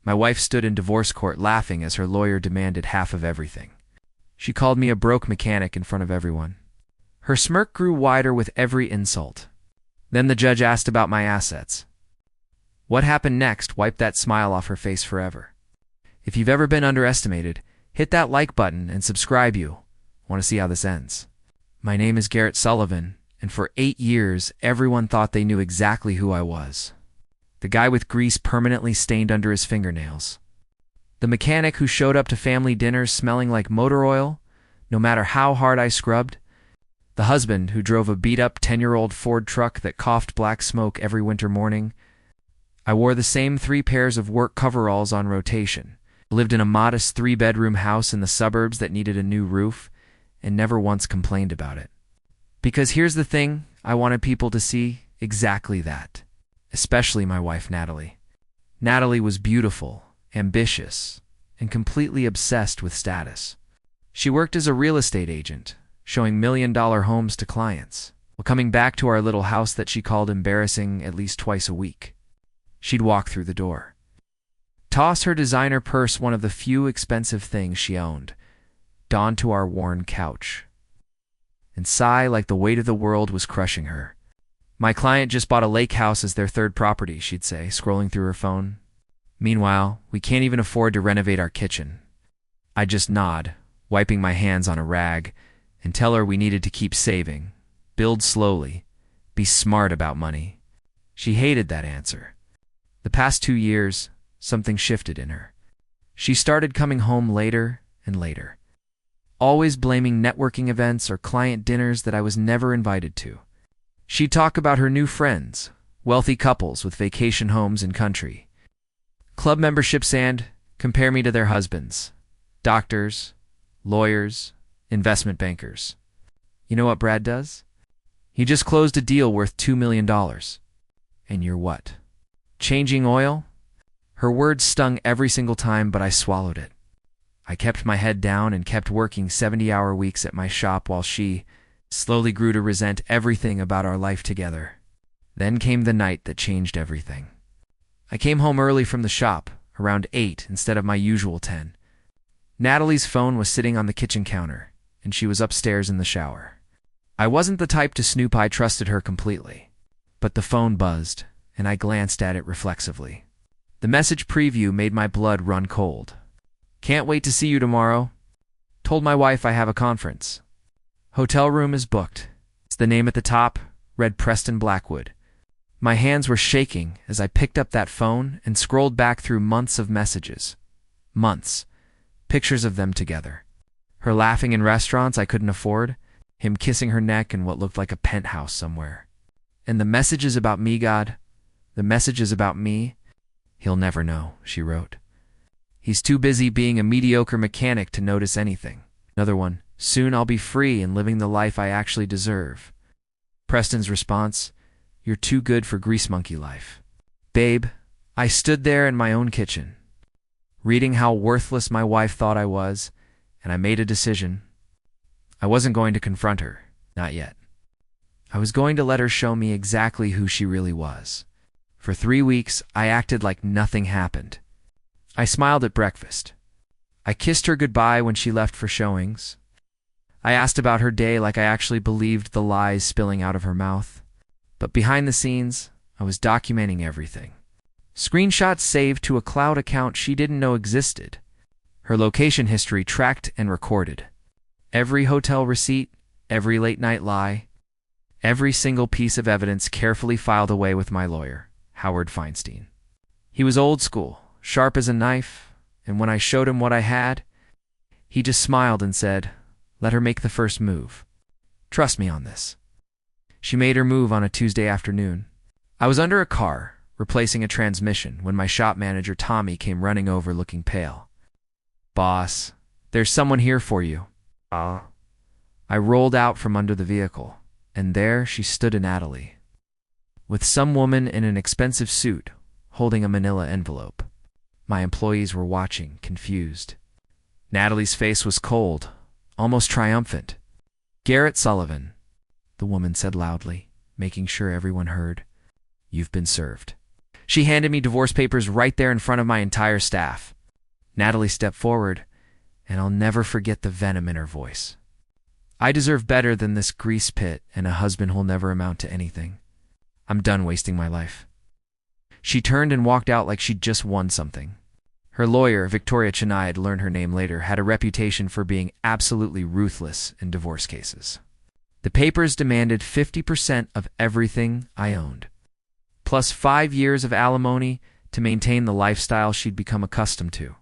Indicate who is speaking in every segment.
Speaker 1: My wife stood in divorce court laughing as her lawyer demanded half of everything. She called me a broke mechanic in front of everyone. Her smirk grew wider with every insult. Then the judge asked about my assets. What happened next wiped that smile off her face forever. If you've ever been underestimated, hit that like button and subscribe. You want to see how this ends. My name is Garrett Sullivan, and for 8 years, everyone thought they knew exactly who I was. The guy with grease permanently stained under his fingernails. The mechanic who showed up to family dinners smelling like motor oil, no matter how hard I scrubbed. The husband who drove a beat-up 10-year-old Ford truck that coughed black smoke every winter morning. I wore the same 3 pairs of work coveralls on rotation, lived in a modest 3-bedroom house in the suburbs that needed a new roof, and never once complained about it. Because here's the thing, I wanted people to see exactly that. Especially my wife, Natalie. Natalie was beautiful, ambitious, and completely obsessed with status. She worked as a real estate agent, showing million-dollar homes to clients, while coming back to our little house that she called embarrassing at least twice a week. She'd walk through the door, toss her designer purse, one of the few expensive things she owned, onto our worn couch, and sigh like the weight of the world was crushing her. My client just bought a lake house as their 3rd property, she'd say, scrolling through her phone. Meanwhile, we can't even afford to renovate our kitchen. I'd just nod, wiping my hands on a rag, and tell her we needed to keep saving, build slowly, be smart about money. She hated that answer. The past 2 years, something shifted in her. She started coming home later and later, always blaming networking events or client dinners that I was never invited to. She'd talk about her new friends, wealthy couples with vacation homes in country, club memberships, and compare me to their husbands, doctors, lawyers, investment bankers. You know what Brad does? He just closed a deal worth $2 million. And you're what? Changing oil? Her words stung every single time, but I swallowed it. I kept my head down and kept working 70-hour weeks at my shop while she slowly grew to resent everything about our life together. Then came the night that changed everything. I came home early from the shop, around 8 instead of my usual 10. Natalie's phone was sitting on the kitchen counter, and she was upstairs in the shower. I wasn't the type to snoop. I trusted her completely. But the phone buzzed, and I glanced at it reflexively. The message preview made my blood run cold. Can't wait to see you tomorrow. Told my wife I have a conference. Hotel room is booked. It's the name at the top, read Preston Blackwood. My hands were shaking as I picked up that phone and scrolled back through months of messages. Months. Pictures of them together. Her laughing in restaurants I couldn't afford, him kissing her neck in what looked like a penthouse somewhere. And the messages about me, God, the messages about me, he'll never know, she wrote. He's too busy being a mediocre mechanic to notice anything. Another one. Soon I'll be free and living the life I actually deserve. Preston's response, you're too good for grease monkey life. Babe, I stood there in my own kitchen, reading how worthless my wife thought I was, and I made a decision. I wasn't going to confront her, not yet. I was going to let her show me exactly who she really was. For 3 weeks, I acted like nothing happened. I smiled at breakfast. I kissed her goodbye when she left for showings. I asked about her day like I actually believed the lies spilling out of her mouth. But behind the scenes, I was documenting everything. Screenshots saved to a cloud account she didn't know existed. Her location history tracked and recorded. Every hotel receipt, every late-night lie, every single piece of evidence carefully filed away with my lawyer, Howard Feinstein. He was old school, sharp as a knife, and when I showed him what I had, he just smiled and said, let her make the first move. Trust me on this. She made her move on a Tuesday afternoon. I was under a car, replacing a transmission, when my shop manager Tommy came running over looking pale. Boss, there's someone here for you. I rolled out from under the vehicle, and there she stood in Natalie, with some woman in an expensive suit, holding a manila envelope. My employees were watching, confused. Natalie's face was cold, almost triumphant. Garrett Sullivan, the woman said loudly, making sure everyone heard. You've been served. She handed me divorce papers right there in front of my entire staff. Natalie stepped forward, and I'll never forget the venom in her voice. I deserve better than this grease pit and a husband who'll never amount to anything. I'm done wasting my life. She turned and walked out like she'd just won something. Her lawyer, Victoria Chennai, I'd learned her name later, had a reputation for being absolutely ruthless in divorce cases. The papers demanded 50% of everything I owned, plus 5 years of alimony to maintain the lifestyle she'd become accustomed to.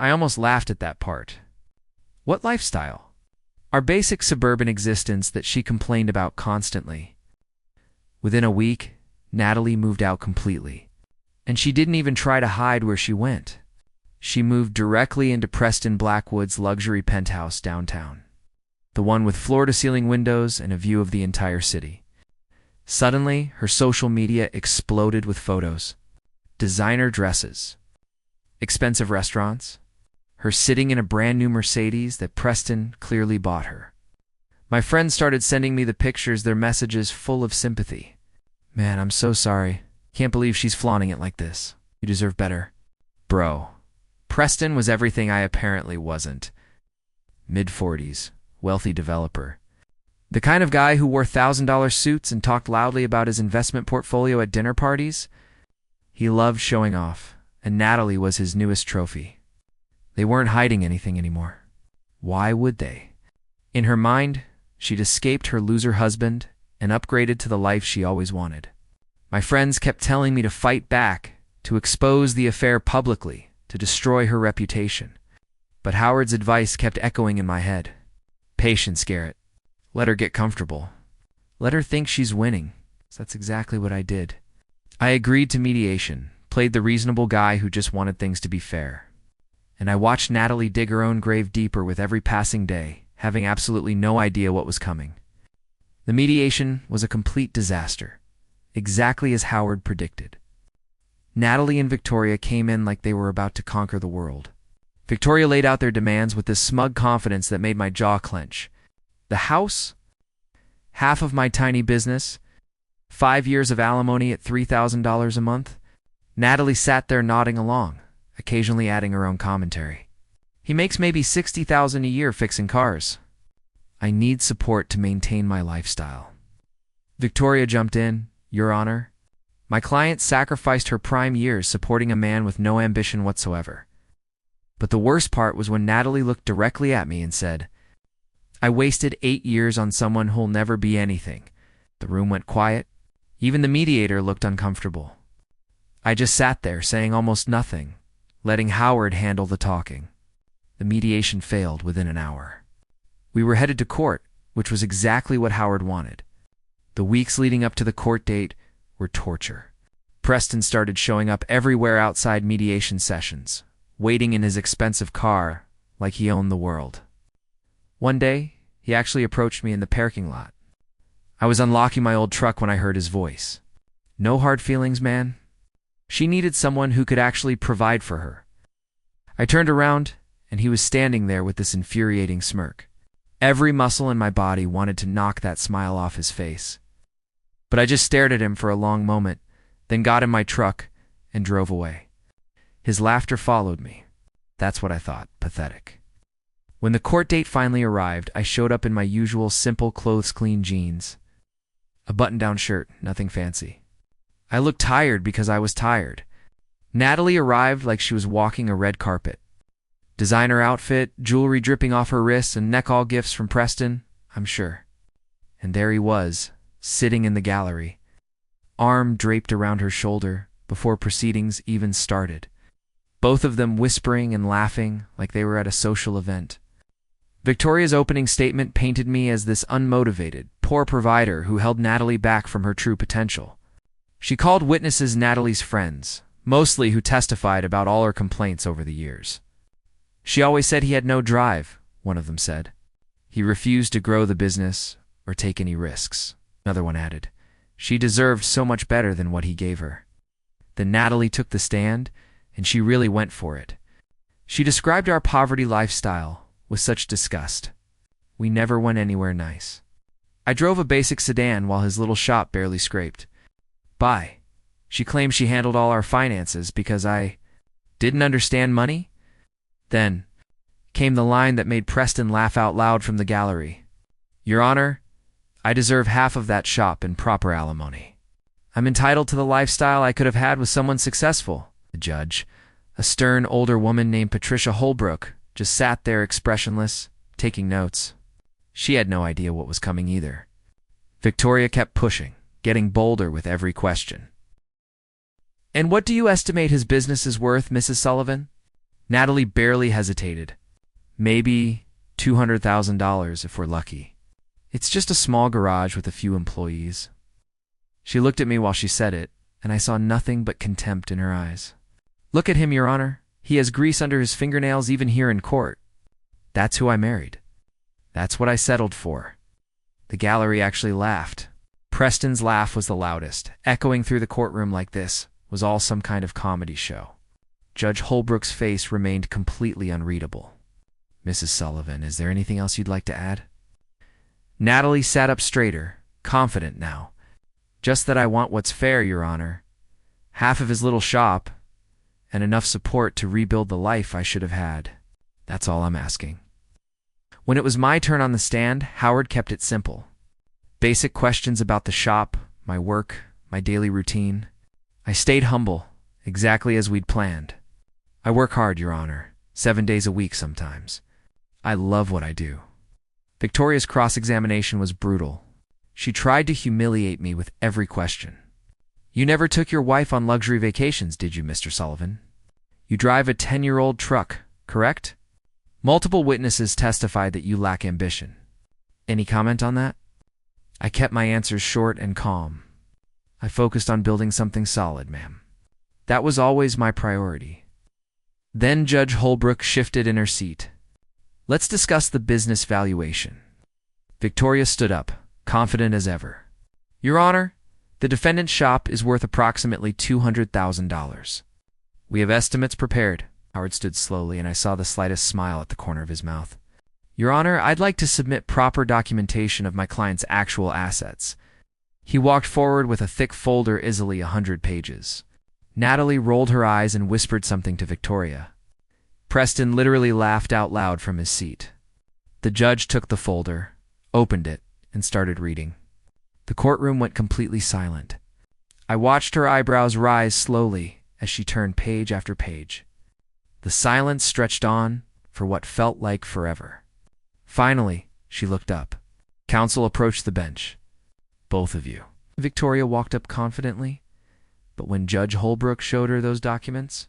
Speaker 1: I almost laughed at that part. What lifestyle? Our basic suburban existence that she complained about constantly. Within a week, Natalie moved out completely, and she didn't even try to hide where she went. She moved directly into Preston Blackwood's luxury penthouse downtown, the one with floor-to-ceiling windows and a view of the entire city. Suddenly, her social media exploded with photos, designer dresses, expensive restaurants, her sitting in a brand-new Mercedes that Preston clearly bought her. My friends started sending me the pictures, their messages full of sympathy. Man, I'm so sorry. Can't believe she's flaunting it like this. You deserve better. Bro. Preston was everything I apparently wasn't. Mid-40s, wealthy developer. The kind of guy who wore $1,000 suits and talked loudly about his investment portfolio at dinner parties. He loved showing off, and Natalie was his newest trophy. They weren't hiding anything anymore. Why would they? In her mind, she'd escaped her loser husband and upgraded to the life she always wanted. My friends kept telling me to fight back, to expose the affair publicly, to destroy her reputation. But Howard's advice kept echoing in my head. Patience, Garrett. Let her get comfortable. Let her think she's winning. So that's exactly what I did. I agreed to mediation, played the reasonable guy who just wanted things to be fair. And I watched Natalie dig her own grave deeper with every passing day, having absolutely no idea what was coming. The mediation was a complete disaster, exactly as Howard predicted. Natalie and Victoria came in like they were about to conquer the world. Victoria laid out their demands with this smug confidence that made my jaw clench. The house, half of my tiny business, 5 years of alimony at $3,000 a month. Natalie sat there nodding along, occasionally adding her own commentary. He makes maybe $60,000 a year fixing cars. I need support to maintain my lifestyle. Victoria jumped in. Your Honor, my client sacrificed her prime years supporting a man with no ambition whatsoever. But the worst part was when Natalie looked directly at me and said, I wasted 8 years on someone who'll never be anything. The room went quiet. Even the mediator looked uncomfortable. I just sat there saying almost nothing, letting Howard handle the talking. The mediation failed within an hour. We were headed to court, which was exactly what Howard wanted. The weeks leading up to the court date were torture. Preston started showing up everywhere outside mediation sessions, waiting in his expensive car like he owned the world. One day, he actually approached me in the parking lot. I was unlocking my old truck when I heard his voice. No hard feelings, man. She needed someone who could actually provide for her. I turned around, and he was standing there with this infuriating smirk. Every muscle in my body wanted to knock that smile off his face. But I just stared at him for a long moment, then got in my truck and drove away. His laughter followed me. That's what I thought, pathetic. When the court date finally arrived, I showed up in my usual simple clothes-clean jeans. A button-down shirt, nothing fancy. I looked tired because I was tired. Natalie arrived like she was walking a red carpet. Designer outfit, jewelry dripping off her wrists, and neck-all gifts from Preston, I'm sure. And there he was, sitting in the gallery, arm draped around her shoulder before proceedings even started. Both of them whispering and laughing like they were at a social event. Victoria's opening statement painted me as this unmotivated, poor provider who held Natalie back from her true potential. She called witnesses Natalie's friends, mostly who testified about all her complaints over the years. She always said he had no drive, one of them said. He refused to grow the business or take any risks. Another one added, she deserved so much better than what he gave her. Then Natalie took the stand, and she really went for it. She described our poverty lifestyle with such disgust. We never went anywhere nice. I drove a basic sedan while his little shop barely scraped by. She claimed she handled all our finances because I didn't understand money. Then came the line that made Preston laugh out loud from the gallery. Your Honor, I deserve half of that shop in proper alimony. I'm entitled to the lifestyle I could have had with someone successful. The judge, a stern older woman named Patricia Holbrook, just sat there expressionless, taking notes. She had no idea what was coming either. Victoria kept pushing, getting bolder with every question. And what do you estimate his business is worth, Mrs. Sullivan? Natalie barely hesitated. Maybe $200,000 if we're lucky. It's just a small garage with a few employees. She looked at me while she said it, and I saw nothing but contempt in her eyes. Look at him, Your Honor. He has grease under his fingernails even here in court. That's who I married. That's what I settled for. The gallery actually laughed. Preston's laugh was the loudest, echoing through the courtroom like this was all some kind of comedy show. Judge Holbrook's face remained completely unreadable. Mrs. Sullivan, is there anything else you'd like to add? Natalie sat up straighter, confident now. Just that I want what's fair, Your Honor. Half of his little shop, and enough support to rebuild the life I should have had. That's all I'm asking. When it was my turn on the stand, Howard kept it simple. Basic questions about the shop, my work, my daily routine. I stayed humble, exactly as we'd planned. I work hard, Your Honor, 7 days a week sometimes. I love what I do. Victoria's cross-examination was brutal. She tried to humiliate me with every question. You never took your wife on luxury vacations, did you, Mr. Sullivan? You drive a 10-year-old truck, correct? Multiple witnesses testified that you lack ambition. Any comment on that? I kept my answers short and calm. I focused on building something solid, ma'am. That was always my priority. Then Judge Holbrook shifted in her seat. Let's discuss the business valuation. Victoria stood up, confident as ever. Your Honor, the defendant's shop is worth approximately $200,000. We have estimates prepared. Howard stood slowly, and I saw the slightest smile at the corner of his mouth. Your Honor, I'd like to submit proper documentation of my client's actual assets. He walked forward with a thick folder easily 100 pages. Natalie rolled her eyes and whispered something to Victoria. Preston literally laughed out loud from his seat. The judge took the folder, opened it, and started reading. The courtroom went completely silent. I watched her eyebrows rise slowly as she turned page after page. The silence stretched on for what felt like forever. Finally, she looked up. Counsel approached the bench. Both of you. Victoria walked up confidently, but when Judge Holbrook showed her those documents,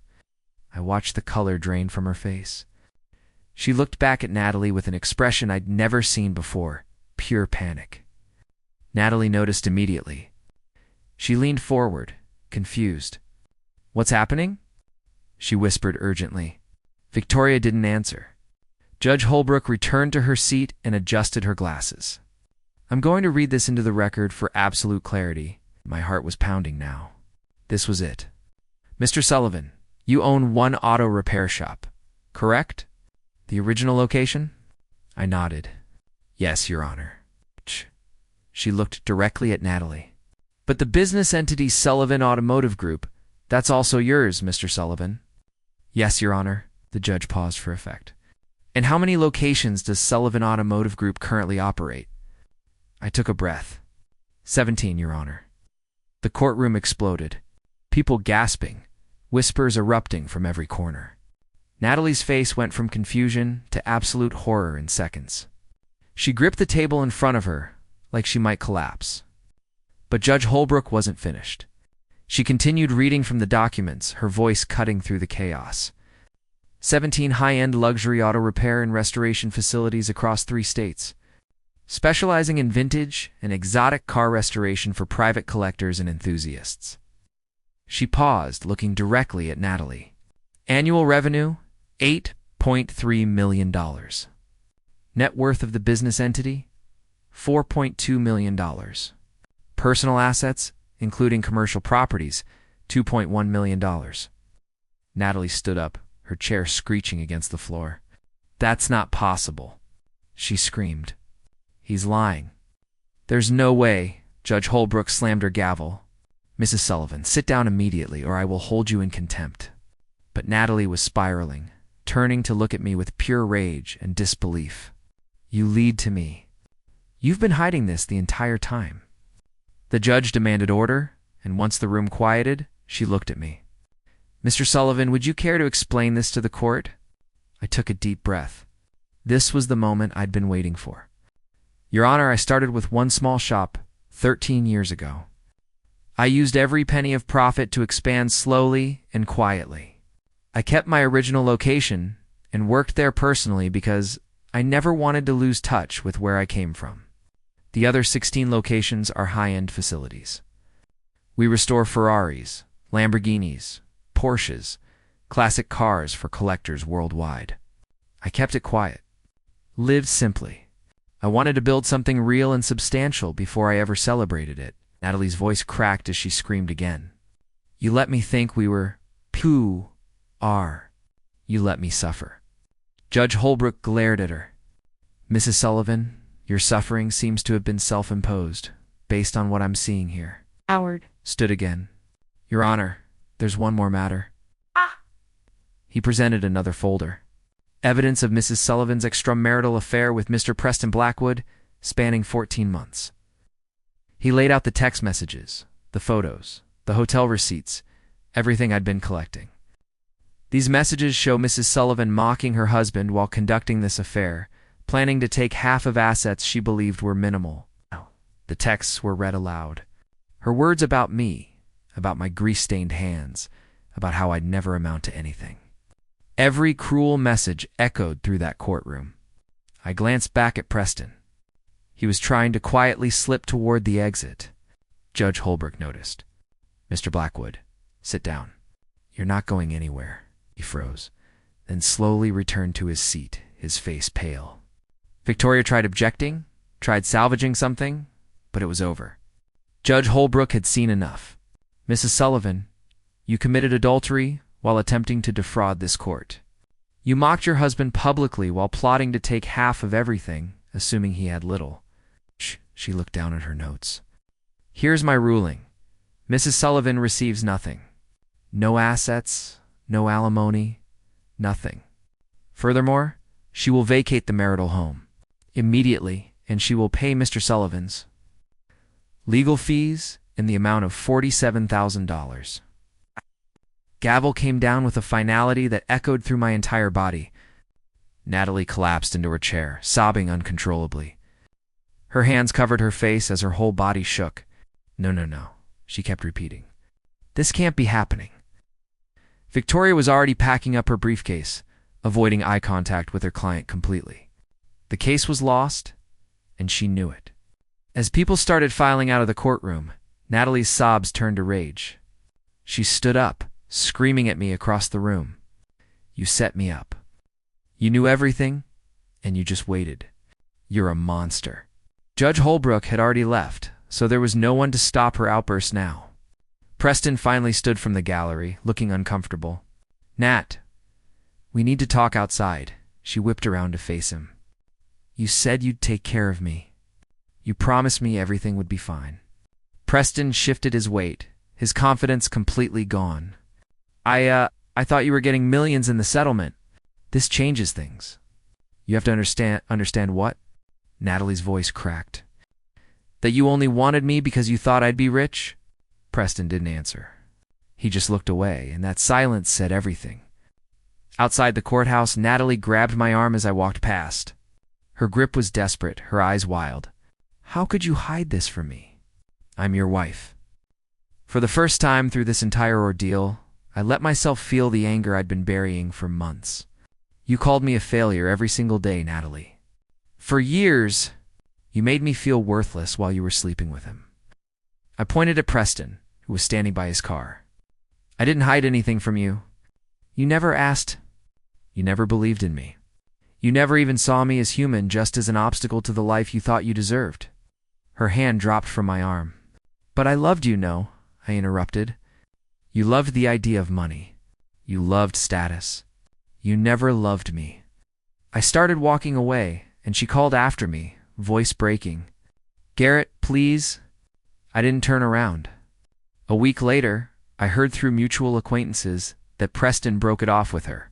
Speaker 1: I watched the color drain from her face. She looked back at Natalie with an expression I'd never seen before, pure panic. Natalie noticed immediately. She leaned forward, confused. What's happening? She whispered urgently. Victoria didn't answer. Judge Holbrook returned to her seat and adjusted her glasses. I'm going to read this into the record for absolute clarity. My heart was pounding now. This was it. Mr. Sullivan, you own one auto repair shop, correct? The original location? I nodded. Yes, Your Honor. She looked directly at Natalie. But the business entity Sullivan Automotive Group, that's also yours, Mr. Sullivan. Yes, Your Honor. The judge paused for effect. And how many locations does Sullivan Automotive Group currently operate? I took a breath. 17, Your Honor. The courtroom exploded. People gasping, whispers erupting from every corner. Natalie's face went from confusion to absolute horror in seconds. She gripped the table in front of her, like she might collapse. But Judge Holbrook wasn't finished. She continued reading from the documents, her voice cutting through the chaos. 17 high-end luxury auto repair and restoration facilities across 3 states, specializing in vintage and exotic car restoration for private collectors and enthusiasts. She paused, looking directly at Natalie. Annual revenue, $8.3 million. Net worth of the business entity, $4.2 million. Personal assets, including commercial properties, $2.1 million. Natalie stood up, her chair screeching against the floor. That's not possible, she screamed. He's lying. There's no way. Judge Holbrook slammed her gavel. "Mrs. Sullivan, sit down immediately or I will hold you in contempt." But Natalie was spiraling, turning to look at me with pure rage and disbelief. "You lied to me. You've been hiding this the entire time." The judge demanded order, and once the room quieted, she looked at me. "Mr. Sullivan, would you care to explain this to the court?" I took a deep breath. This was the moment I'd been waiting for. "Your Honor, I started with one small shop 13 years ago. I used every penny of profit to expand slowly and quietly. I kept my original location and worked there personally because I never wanted to lose touch with where I came from. The other 16 locations are high-end facilities. We restore Ferraris, Lamborghinis, Porsches, classic cars for collectors worldwide. I kept it quiet, lived simply. I wanted to build something real and substantial before I ever celebrated it." Natalie's voice cracked as she screamed again. "You let me think we were You let me suffer." Judge Holbrook glared at her. "Mrs. Sullivan, your suffering seems to have been self-imposed, based on what I'm seeing here."
Speaker 2: Howard
Speaker 1: Stood again. "Your Honor, there's one more matter." He presented another folder. Evidence of Mrs. Sullivan's extramarital affair with Mr. Preston Blackwood, spanning 14 months. He laid out the text messages, the photos, the hotel receipts, everything I'd been collecting. These messages show Mrs. Sullivan mocking her husband while conducting this affair, planning to take half of assets she believed were minimal. The texts were read aloud. Her words about me, about my grease-stained hands, about how I'd never amount to anything. Every cruel message echoed through that courtroom. I glanced back at Preston. He was trying to quietly slip toward the exit. Judge Holbrook noticed. "Mr. Blackwood, sit down. You're not going anywhere." He froze, then slowly returned to his seat, his face pale. Victoria tried objecting, tried salvaging something, but it was over. Judge Holbrook had seen enough. "Mrs. Sullivan, you committed adultery while attempting to defraud this court. You mocked your husband publicly while plotting to take half of everything, assuming he had little." She looked down at her notes. "Here's my ruling. Mrs. Sullivan receives nothing. No assets, no alimony, nothing. Furthermore, she will vacate the marital home immediately, and she will pay Mr. Sullivan's legal fees in the amount of $47,000. Gavel came down with a finality that echoed through my entire body. Natalie collapsed into her chair, sobbing uncontrollably. Her hands covered her face as her whole body shook. No, she kept repeating. "This can't be happening." Victoria was already packing up her briefcase, avoiding eye contact with her client completely. The case was lost, and she knew it. As people started filing out of the courtroom, Natalie's sobs turned to rage. She stood up, screaming at me across the room. "You set me up. You knew everything, and you just waited. You're a monster." Judge Holbrook had already left, so there was no one to stop her outburst now. Preston finally stood from the gallery, looking uncomfortable. "Nat, we need to talk outside." She whipped around to face him. "You said you'd take care of me. You promised me everything would be fine." Preston shifted his weight, his confidence completely gone. I thought you were getting millions in the settlement. This changes things." "You have to understand what?" Natalie's voice cracked. "That you only wanted me because you thought I'd be rich?" Preston didn't answer. He just looked away, and that silence said everything. Outside the courthouse, Natalie grabbed my arm as I walked past. Her grip was desperate, her eyes wild. "How could you hide this from me? I'm your wife." For the first time through this entire ordeal, I let myself feel the anger I'd been burying for months. "You called me a failure every single day, Natalie. For years, you made me feel worthless while you were sleeping with him." I pointed at Preston, who was standing by his car. "I didn't hide anything from you. You never asked. You never believed in me. You never even saw me as human, just as an obstacle to the life you thought you deserved." Her hand dropped from my arm. "But I loved you, no," I interrupted. "You loved the idea of money. You loved status. You never loved me." I started walking away, and she called after me, voice breaking. "Garrett, please." I didn't turn around. A week later, I heard through mutual acquaintances that Preston broke it off with her.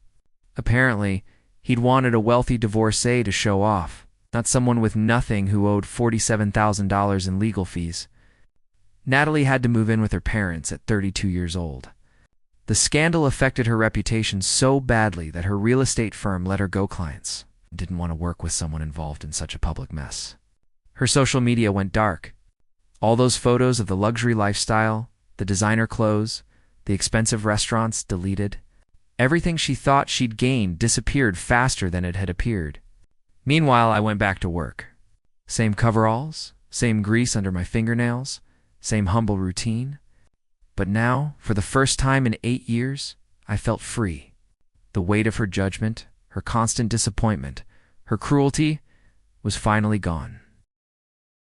Speaker 1: Apparently, he'd wanted a wealthy divorcee to show off, not someone with nothing who owed $47,000 in legal fees. Natalie had to move in with her parents at 32 years old. The scandal affected her reputation so badly that her real estate firm let her go clients. Didn't want to work with someone involved in such a public mess. Her social media went dark. All those photos of the luxury lifestyle, the designer clothes, the expensive restaurants deleted. Everything she thought she'd gained disappeared faster than it had appeared. Meanwhile, I went back to work. Same coveralls, same grease under my fingernails, same humble routine. But now, for the first time in 8 years, I felt free. The weight of her judgment, her constant disappointment, her cruelty was finally gone.